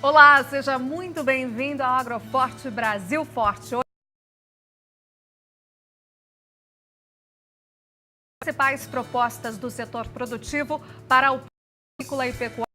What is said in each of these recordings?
Olá, seja muito bem-vindo ao Agroforte Brasil Forte. Hoje, as principais propostas do setor produtivo para o agrícola e pecuária.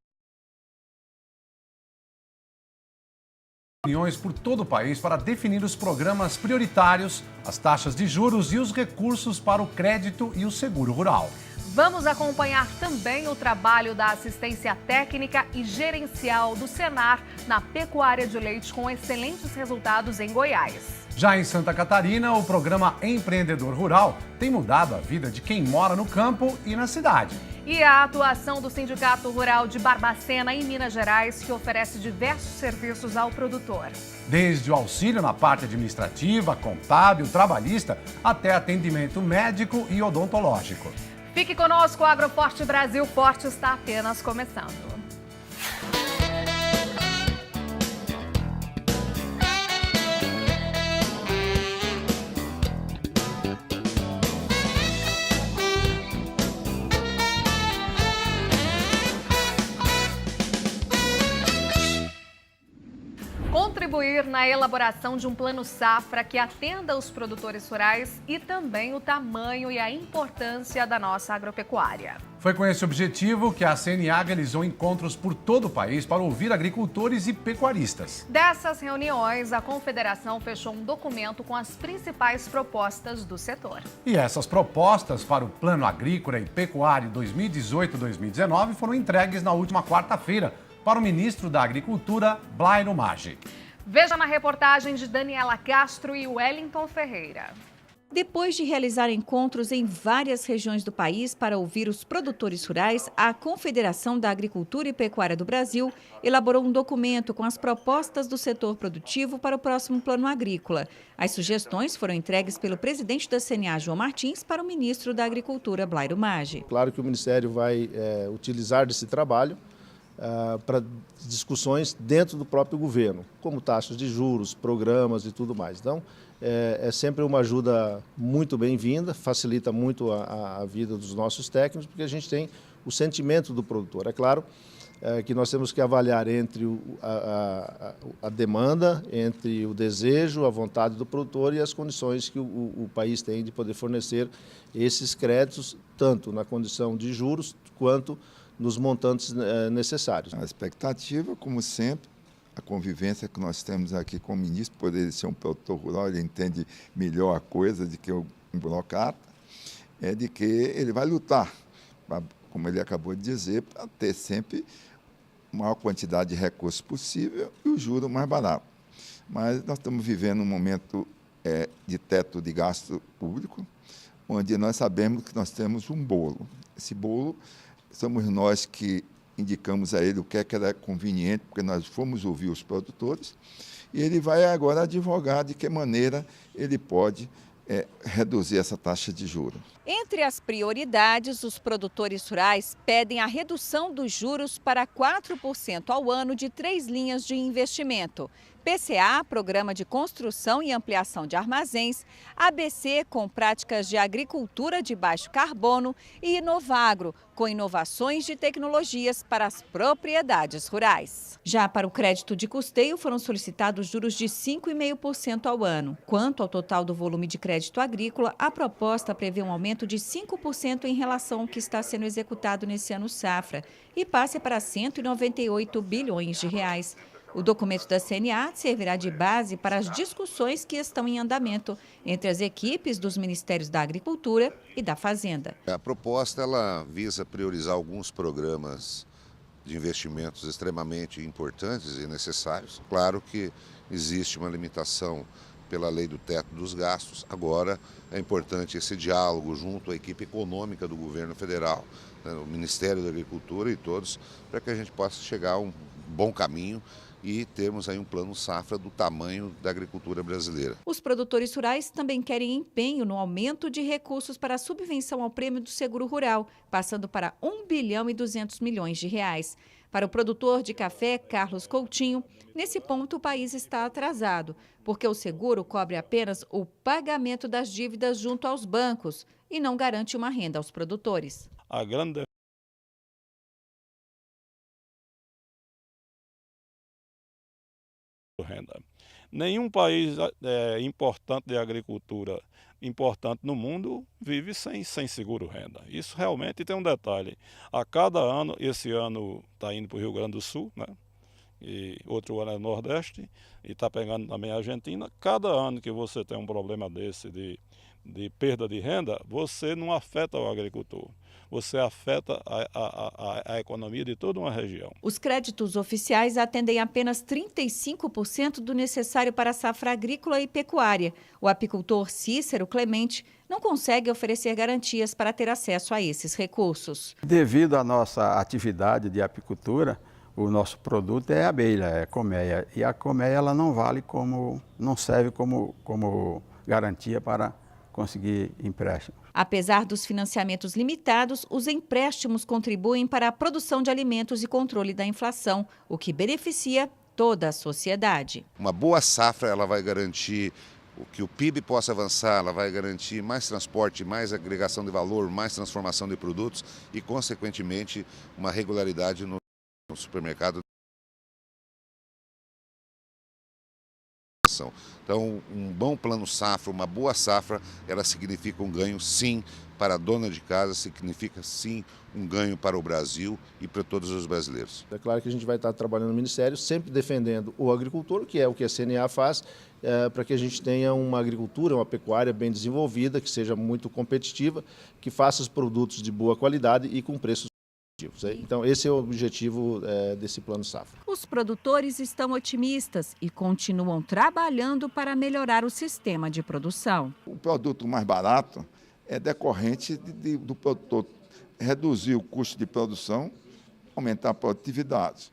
Reuniões por todo o país para definir os programas prioritários, as taxas de juros e os recursos para o crédito e o seguro rural. Vamos acompanhar também o trabalho da assistência técnica e gerencial do Senar na pecuária de leite com excelentes resultados em Goiás. Já em Santa Catarina, o programa Empreendedor Rural tem mudado a vida de quem mora no campo e na cidade. E a atuação do Sindicato Rural de Barbacena, em Minas Gerais, que oferece diversos serviços ao produtor. Desde o auxílio na parte administrativa, contábil, trabalhista, até atendimento médico e odontológico. Fique conosco, o Agroforte Brasil Forte está apenas começando. Contribuir na elaboração de um plano safra que atenda os produtores rurais e também o tamanho e a importância da nossa agropecuária. Foi com esse objetivo que a CNA realizou encontros por todo o país para ouvir agricultores e pecuaristas. Dessas reuniões, a Confederação fechou um documento com as principais propostas do setor. E essas propostas para o Plano Agrícola e Pecuário 2018-2019 foram entregues na última quarta-feira para o ministro da Agricultura, Blairo Maggi. Veja na reportagem de Daniela Castro e Wellington Ferreira. Depois de realizar encontros em várias regiões do país para ouvir os produtores rurais, a Confederação da Agricultura e Pecuária do Brasil elaborou um documento com as propostas do setor produtivo para o próximo Plano Agrícola. As sugestões foram entregues pelo presidente da CNA, João Martins, para o ministro da Agricultura, Blairo Maggi. Claro que o Ministério vai utilizar desse trabalho para discussões dentro do próprio governo, como taxas de juros, programas e tudo mais. Então, é sempre uma ajuda muito bem-vinda, facilita muito a vida dos nossos técnicos, porque a gente tem o sentimento do produtor. É claro que nós temos que avaliar entre a demanda, entre o desejo, a vontade do produtor e as condições que o país tem de poder fornecer esses créditos, tanto na condição de juros quanto nos montantes necessários. A expectativa, como sempre, a convivência que nós temos aqui com o ministro, por ele ser um produtor rural, ele entende melhor a coisa do que um burocrata, é de que ele vai lutar, como ele acabou de dizer, para ter sempre a maior quantidade de recursos possível e o juro mais barato. Mas nós estamos vivendo um momento de teto de gasto público, onde nós sabemos que nós temos um bolo. Esse bolo somos nós que indicamos a ele o que era conveniente, porque nós fomos ouvir os produtores, e ele vai agora advogar de que maneira ele pode reduzir essa taxa de juros. Entre as prioridades, os produtores rurais pedem a redução dos juros para 4% ao ano de 3 linhas de investimento. PCA, Programa de Construção e Ampliação de Armazéns, ABC, com práticas de agricultura de baixo carbono e Inovagro, com inovações de tecnologias para as propriedades rurais. Já para o crédito de custeio, foram solicitados juros de 5,5% ao ano. Quanto ao total do volume de crédito agrícola, a proposta prevê um aumento de 5% em relação ao que está sendo executado nesse ano safra e passe para 198 bilhões de reais. O documento da CNA servirá de base para as discussões que estão em andamento entre as equipes dos Ministérios da Agricultura e da Fazenda. A proposta ela visa priorizar alguns programas de investimentos extremamente importantes e necessários. Claro que existe uma limitação pela lei do teto dos gastos. Agora, é importante esse diálogo junto à equipe econômica do governo federal, o Ministério da Agricultura e todos, para que a gente possa chegar a um bom caminho e termos aí um plano safra do tamanho da agricultura brasileira. Os produtores rurais também querem empenho no aumento de recursos para a subvenção ao prêmio do seguro rural, passando para 1 bilhão e 200 milhões de reais. Para o produtor de café, Carlos Coutinho, nesse ponto o país está atrasado, porque o seguro cobre apenas o pagamento das dívidas junto aos bancos e não garante uma renda aos produtores. A grande renda. Nenhum país importante de agricultura, importante no mundo, vive sem seguro-renda. Isso realmente tem um detalhe. A cada ano, esse ano está indo para o Rio Grande do Sul, né? E outro ano é Nordeste, e está pegando também a Argentina. Cada ano que você tem um problema desse de perda de renda, você não afeta o agricultor. Você afeta a economia de toda uma região. Os créditos oficiais atendem apenas 35% do necessário para a safra agrícola e pecuária. O apicultor Cícero Clemente não consegue oferecer garantias para ter acesso a esses recursos. Devido à nossa atividade de apicultura, o nosso produto é a abelha, é a colmeia. E a colmeia ela não serve como garantia para conseguir empréstimo. Apesar dos financiamentos limitados, os empréstimos contribuem para a produção de alimentos e controle da inflação, o que beneficia toda a sociedade. Uma boa safra ela vai garantir que o PIB possa avançar, ela vai garantir mais transporte, mais agregação de valor, mais transformação de produtos e, consequentemente, uma regularidade no supermercado. Então, um bom plano safra, uma boa safra, ela significa um ganho, sim, para a dona de casa, significa, sim, um ganho para o Brasil e para todos os brasileiros. É claro que a gente vai estar trabalhando no Ministério, sempre defendendo o agricultor, que é o que a CNA faz, para que a gente tenha uma agricultura, uma pecuária bem desenvolvida, que seja muito competitiva, que faça os produtos de boa qualidade e com preços. Então, esse é o objetivo desse Plano Safra. Os produtores estão otimistas e continuam trabalhando para melhorar o sistema de produção. O produto mais barato é decorrente do produtor reduzir o custo de produção, aumentar a produtividade.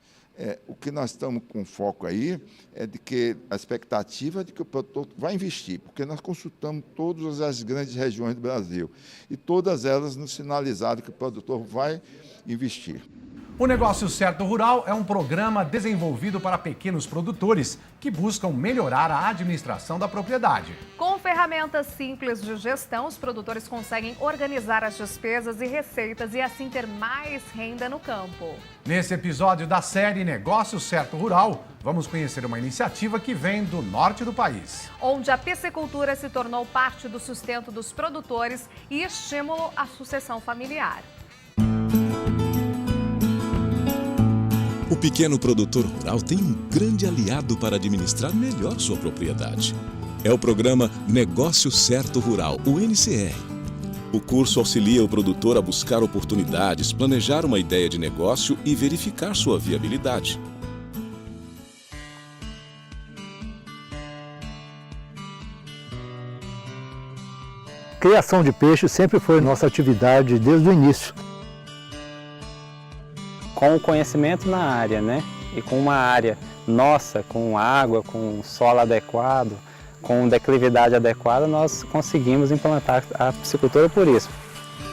O que nós estamos com foco aí é de que a expectativa de que o produtor vai investir, porque nós consultamos todas as grandes regiões do Brasil e todas elas nos sinalizaram que o produtor vai investir. O Negócio Certo Rural é um programa desenvolvido para pequenos produtores que buscam melhorar a administração da propriedade. Com ferramentas simples de gestão, os produtores conseguem organizar as despesas e receitas e assim ter mais renda no campo. Nesse episódio da série Negócio Certo Rural, vamos conhecer uma iniciativa que vem do norte do país, onde a piscicultura se tornou parte do sustento dos produtores e estímulo à sucessão familiar. O pequeno produtor rural tem um grande aliado para administrar melhor sua propriedade. É o programa Negócio Certo Rural, o NCR. O curso auxilia o produtor a buscar oportunidades, planejar uma ideia de negócio e verificar sua viabilidade. Criação de peixe sempre foi nossa atividade desde o início. Com o conhecimento na área, né? E com uma área nossa, com água, com solo adequado, com declividade adequada, nós conseguimos implantar a piscicultura por isso.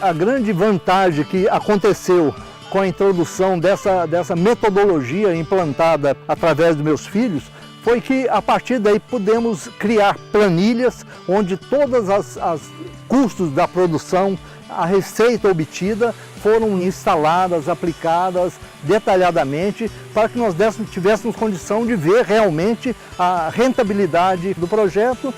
A grande vantagem que aconteceu com a introdução dessa metodologia implantada através dos meus filhos foi que a partir daí pudemos criar planilhas onde todas as custos da produção, a receita obtida foram instaladas, aplicadas detalhadamente para que nós tivéssemos condição de ver realmente a rentabilidade do projeto.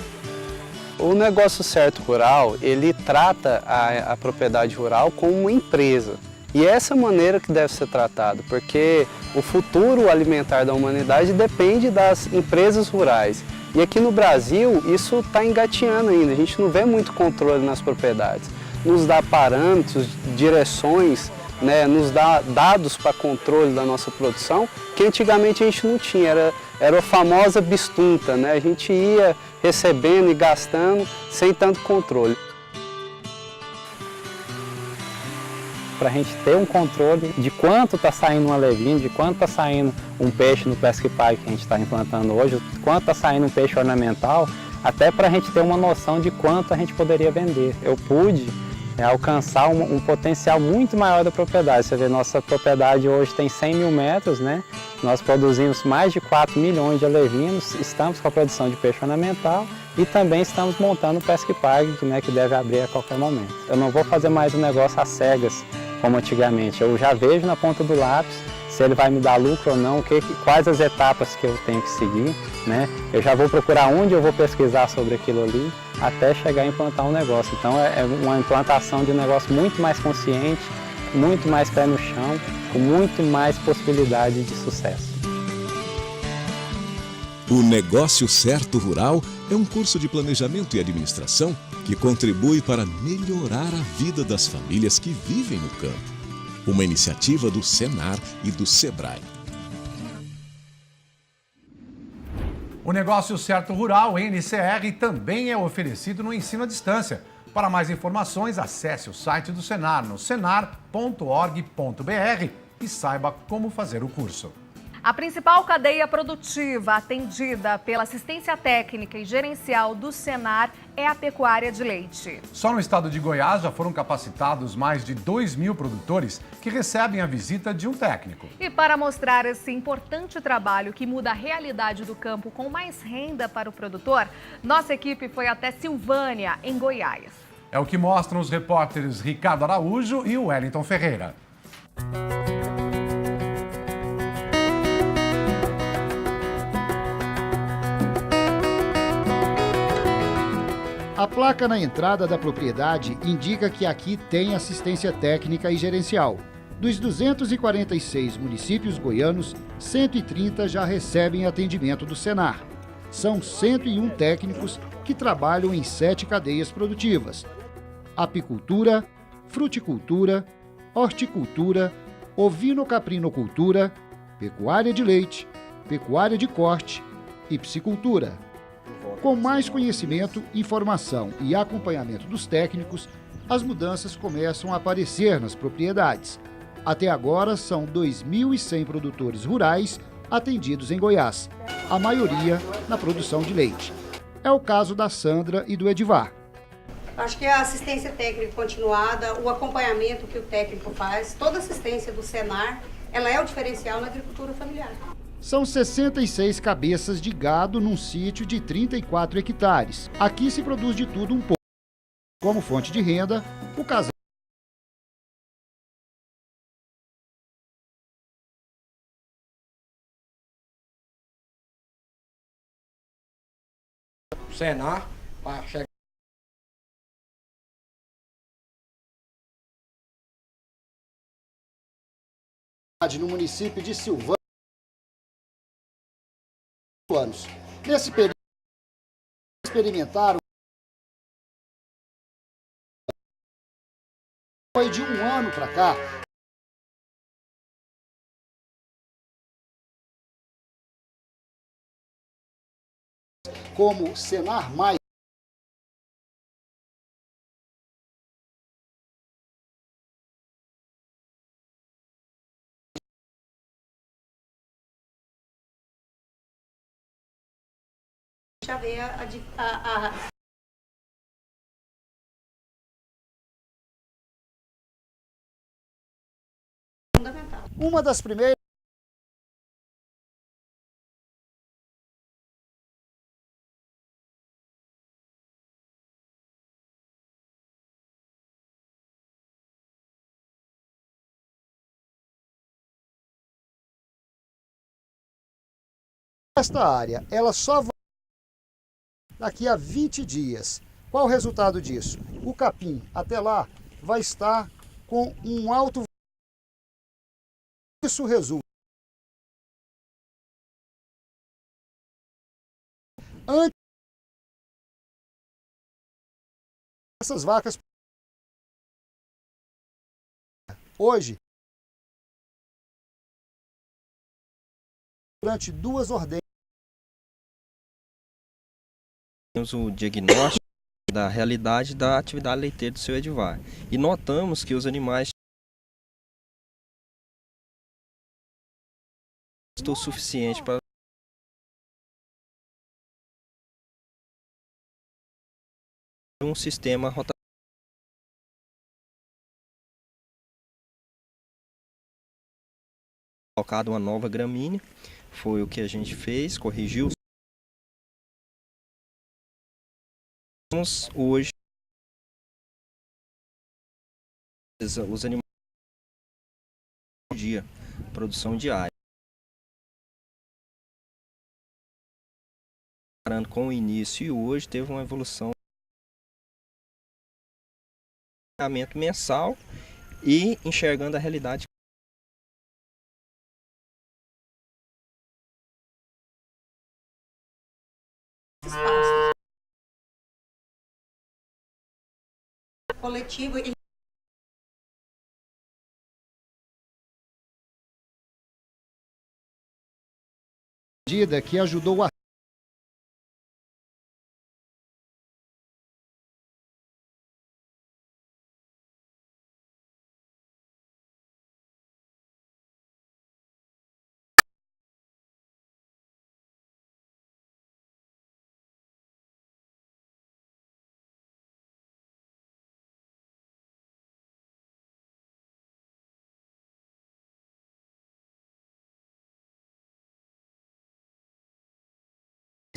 O Negócio Certo Rural, ele trata a propriedade rural como uma empresa. E é essa maneira que deve ser tratado, porque o futuro alimentar da humanidade depende das empresas rurais. E aqui no Brasil isso está engateando ainda, a gente não vê muito controle nas propriedades. Nos dá parâmetros, direções, né, nos dá dados para controle da nossa produção, que antigamente a gente não tinha, era a famosa bistunta, né? A gente ia recebendo e gastando sem tanto controle. Para a gente ter um controle de quanto está saindo uma levina, de quanto está saindo um peixe no Pesque Pague que a gente está implantando hoje, quanto está saindo um peixe ornamental, até para a gente ter uma noção de quanto a gente poderia vender. Eu pude alcançar um potencial muito maior da propriedade. Você vê, nossa propriedade hoje tem 100 mil metros, né? Nós produzimos mais de 4 milhões de alevinos, estamos com a produção de peixe ornamental e também estamos montando o Pesque Pague, né, que deve abrir a qualquer momento. Eu não vou fazer mais um negócio às cegas, como antigamente. Eu já vejo na ponta do lápis se ele vai me dar lucro ou não, quais as etapas que eu tenho que seguir, né? Eu já vou procurar onde eu vou pesquisar sobre aquilo ali, até chegar a implantar um negócio. Então é uma implantação de um negócio muito mais consciente, muito mais pé no chão, com muito mais possibilidade de sucesso. O Negócio Certo Rural é um curso de planejamento e administração que contribui para melhorar a vida das famílias que vivem no campo. Uma iniciativa do Senar e do Sebrae. O Negócio Certo Rural, NCR, também é oferecido no ensino à distância. Para mais informações, acesse o site do Senar no senar.org.br e saiba como fazer o curso. A principal cadeia produtiva atendida pela assistência técnica e gerencial do Senar é a pecuária de leite. Só no estado de Goiás já foram capacitados mais de 2.000 produtores que recebem a visita de um técnico. E para mostrar esse importante trabalho que muda a realidade do campo com mais renda para o produtor, nossa equipe foi até Silvânia, em Goiás. É o que mostram os repórteres Ricardo Araújo e Wellington Ferreira. A placa na entrada da propriedade indica que aqui tem assistência técnica e gerencial. Dos 246 municípios goianos, 130 já recebem atendimento do Senar. São 101 técnicos que trabalham em 7 cadeias produtivas: apicultura, fruticultura, horticultura, ovino-caprinocultura, pecuária de leite, pecuária de corte e piscicultura. Com mais conhecimento, informação e acompanhamento dos técnicos, as mudanças começam a aparecer nas propriedades. Até agora, são 2.100 produtores rurais atendidos em Goiás, a maioria na produção de leite. É o caso da Sandra e do Edivar. Acho que a assistência técnica continuada, o acompanhamento que o técnico faz, toda a assistência do Senar, ela é o diferencial na agricultura familiar. São 66 cabeças de gado num sítio de 34 hectares. Aqui se produz de tudo um pouco. Como fonte de renda, o casal Senar para chegar no município de Silvânia. Nesse período, experimentaram foi de um ano para cá. Como Senar Mais. Já vê a fundamental. Uma das primeiras esta área, ela só vai daqui a 20 dias. Qual o resultado disso? O capim, até lá, vai estar com um alto... Isso resulta... Antes... Essas vacas... Hoje... Durante 2 ordenhas... Temos o diagnóstico da realidade da atividade leiteira do seu Edivar e notamos que os animais estão suficiente para um sistema rotatório. Colocado uma nova gramínea, foi o que a gente fez, corrigiu. Hoje os animais dia produção diária. Comparando com o início e hoje, teve uma evolução mensal e enxergando a realidade. Coletivo e medida que ajudou a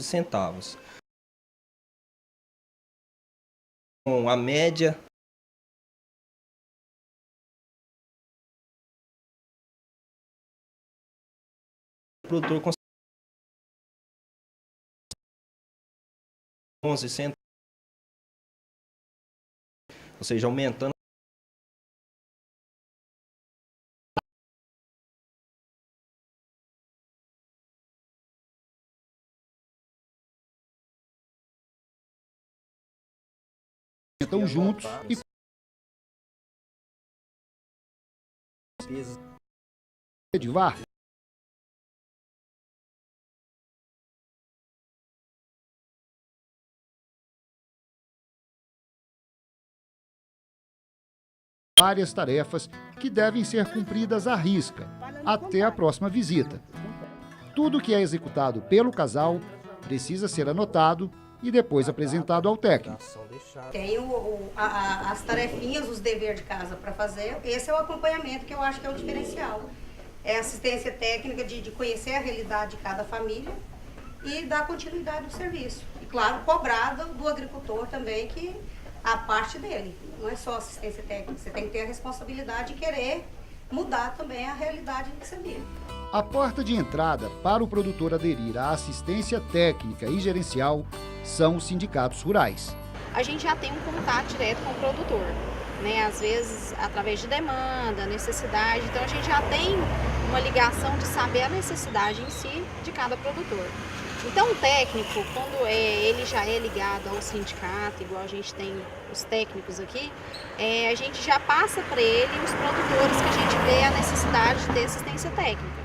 centavos. Com a média o produtor consegue 11 centavos, ou seja, aumentando estão juntos e Edivar. Várias tarefas que devem ser cumpridas à risca, até a próxima visita. Tudo que é executado pelo casal precisa ser anotado e depois apresentado ao técnico. Tem as tarefinhas, os deveres de casa para fazer. Esse é o acompanhamento que eu acho que é o diferencial. É assistência técnica de conhecer a realidade de cada família e dar continuidade ao serviço. E, claro, cobrado do agricultor também, que a parte dele. Não é só assistência técnica, você tem que ter a responsabilidade de querer mudar também a realidade que você vive. A porta de entrada para o produtor aderir à assistência técnica e gerencial são os sindicatos rurais. A gente já tem um contato direto com o produtor, né? Às vezes através de demanda, necessidade, então a gente já tem uma ligação de saber a necessidade em si de cada produtor. Então o técnico, quando ele já é ligado ao sindicato, igual a gente tem os técnicos aqui, a gente já passa para ele os produtores que a gente vê a necessidade de ter assistência técnica.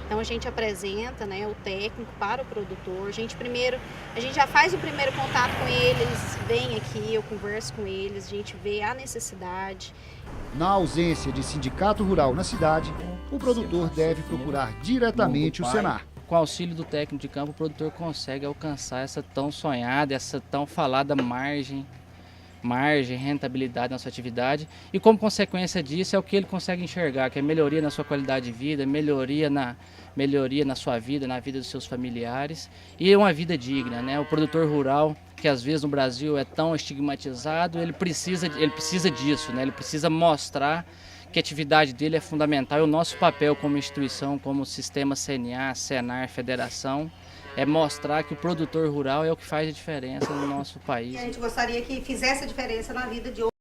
Então a gente apresenta, né, o técnico para o produtor, a gente já faz o primeiro contato com eles vêm aqui, eu converso com eles, a gente vê a necessidade. Na ausência de sindicato rural na cidade, o produtor deve procurar diretamente o Senar. Com o auxílio do técnico de campo, o produtor consegue alcançar essa tão sonhada, essa tão falada margem, rentabilidade na sua atividade, e como consequência disso é o que ele consegue enxergar, que é melhoria na sua qualidade de vida, melhoria na sua vida, na vida dos seus familiares e uma vida digna, né? O produtor rural, que às vezes no Brasil é tão estigmatizado, ele precisa disso, né? Ele precisa mostrar que a atividade dele é fundamental e o nosso papel como instituição, como sistema CNA, Senar, Federação, é mostrar que o produtor rural é o que faz a diferença no nosso país. A gente gostaria que fizesse a diferença na vida de outros.